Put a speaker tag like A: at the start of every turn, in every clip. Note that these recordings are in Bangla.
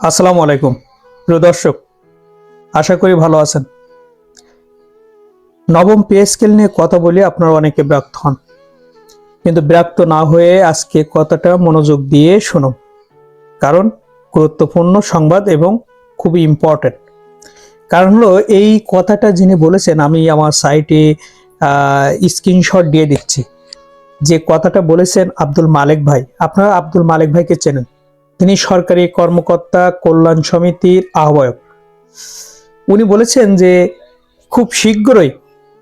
A: আসসালামু আলাইকুম প্রিয় দর্শক, আশা করি ভালো আছেন। নবম পে স্কেল নিয়ে কথা বলি, আপনারা অনেকে বিরক্ত হন, কিন্তু বিরক্ত না হয়ে আজকে কথাটা মনোযোগ দিয়ে শুনুন, কারণ গুরুত্বপূর্ণ সংবাদ এবং খুবই ইম্পর্টেন্ট। কারণ হলো এই কথাটা যিনি বলেছেন, আমি আমার সাইটে স্ক্রিনশট দিয়ে দিচ্ছি। যে কথাটা বলেছেন আব্দুল মালেক ভাই, আপনারা আব্দুল মালেক ভাইকে চেনেন। তিনি সরকারি কর্মকর্তা কল্যাণ সমিতির আহ্বায়ক। উনি বলেছেন যে খুব শীঘ্রই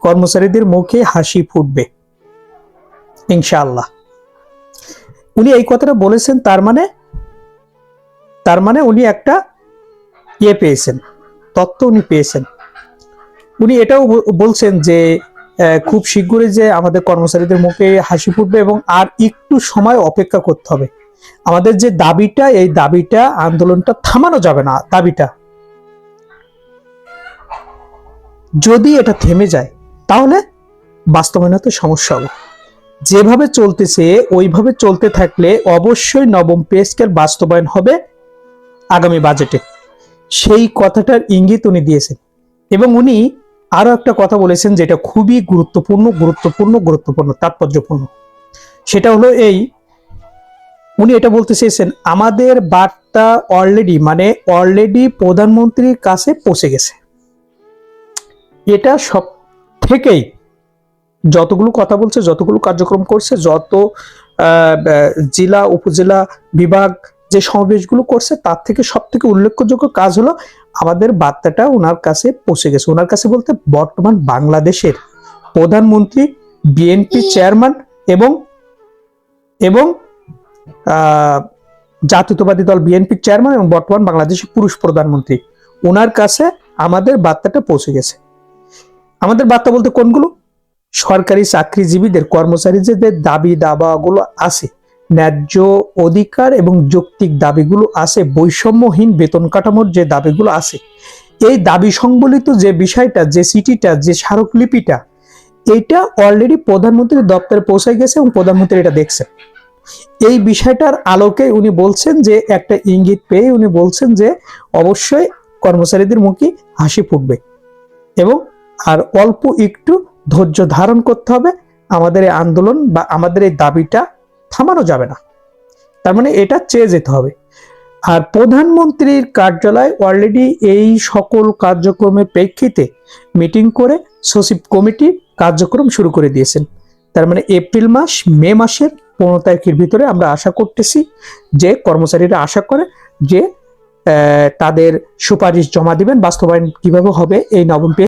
A: কর্মচারীদের মুখে হাসি ফুটবে ইনশাআল্লাহ। উনি এই কথাটা বলেছেন, তার মানে উনি একটা পেয়েছেন, তত্ত্ব উনি পেয়েছেন। উনি এটাও বলছেন যে খুব শীঘ্রই যে আমাদের কর্মচারীদের মুখে হাসি ফুটবে এবং আর একটু সময় অপেক্ষা করতে হবে। আমাদের যে দাবিটা, এই দাবিটা আন্দোলনটা থামানো যাবে না। দাবিটা যদি এটা থেমে যায় তাহলে বাস্তবায়নে সমস্যা হবে। যেভাবে চলতেছে ওইভাবে চলতে থাকলে অবশ্যই নবম পে স্কেল বাস্তবায়ন হবে আগামী বাজেটে। সেই কথাটার ইঙ্গিত উনি দিয়েছেন এবং উনি আরো একটা কথা বলেছেন যেটা খুবই গুরুত্বপূর্ণ তাৎপর্যপূর্ণ। সেটা হলো উনি এটা বলতে চেয়েছেন, আমাদের বার্তা অলরেডি প্রধানমন্ত্রীর কাছে পৌঁছে গেছে। এটা সব থেকেই যতগুলো কথা বলছে, যতগুলো কার্যক্রম করছে, যত জেলা উপজেলা বিভাগ যে সমাবেশগুলো করছে, তার থেকে সব থেকে উল্লেখযোগ্য কাজ হলো আমাদের বার্তাটা ওনার কাছে পৌঁছে গেছে। ওনার কাছে বলতে বর্তমান বাংলাদেশের প্রধানমন্ত্রী, বিএনপি চেয়ারম্যান এবং এবং জাতীয়তাবাদী দল বিএনপির চেয়ারম্যান এবং বর্তমান বাংলাদেশের পুরুষ প্রধানমন্ত্রী, ওনার কাছে আমাদের বার্তাটা পৌঁছে গেছে। আমাদের বার্তা বলতে কোনগুলো? সরকারি চাকরিজীবীদের, কর্মচারীদের দাবি দাবাগুলো আছে, ন্যায্য অধিকার এবং যৌক্তিক দাবিগুলো আছে, বৈষম্যহীন বেতন কাঠামোর যে দাবিগুলো আছে, এই দাবি সংবলিত যে বিষয়টা, যে চিঠিটা, যে স্মারকলিপিটা, এইটা অলরেডি প্রধানমন্ত্রীর দপ্তরে পৌঁছে গেছে এবং প্রধানমন্ত্রী এটা দেখছেন। এই বিষয়টার আলোকে উনি বলছেন যে একটা ইঙ্গিত পেয়ে উনি বলছেন যে অবশ্যই কর্মচারীদের মুখে হাসি ফুটবে এবং আর অল্প একটু ধৈর্য ধারণ করতে হবে। আমাদের এই আন্দোলন বা আমাদের এই দাবিটা থামানো যাবে না। তার মানে এটা চেয়ে যেতে হবে। আর প্রধানমন্ত্রীর কার্যালয় অলরেডি এই সকল কার্যক্রমের প্রেক্ষিতে মিটিং করে সচিব কমিটি কার্যক্রম শুরু করে দিয়েছেন। তার মানে এপ্রিল মাস, মে মাসের 15 তারিখের ভিতরে আমরা আশা করতেছি যে কর্মচারীরা আশা করে যে তাদের সুপারিশ জমা দিবেন, বাস্তবায়ন কিভাবে হবে এই নবম পে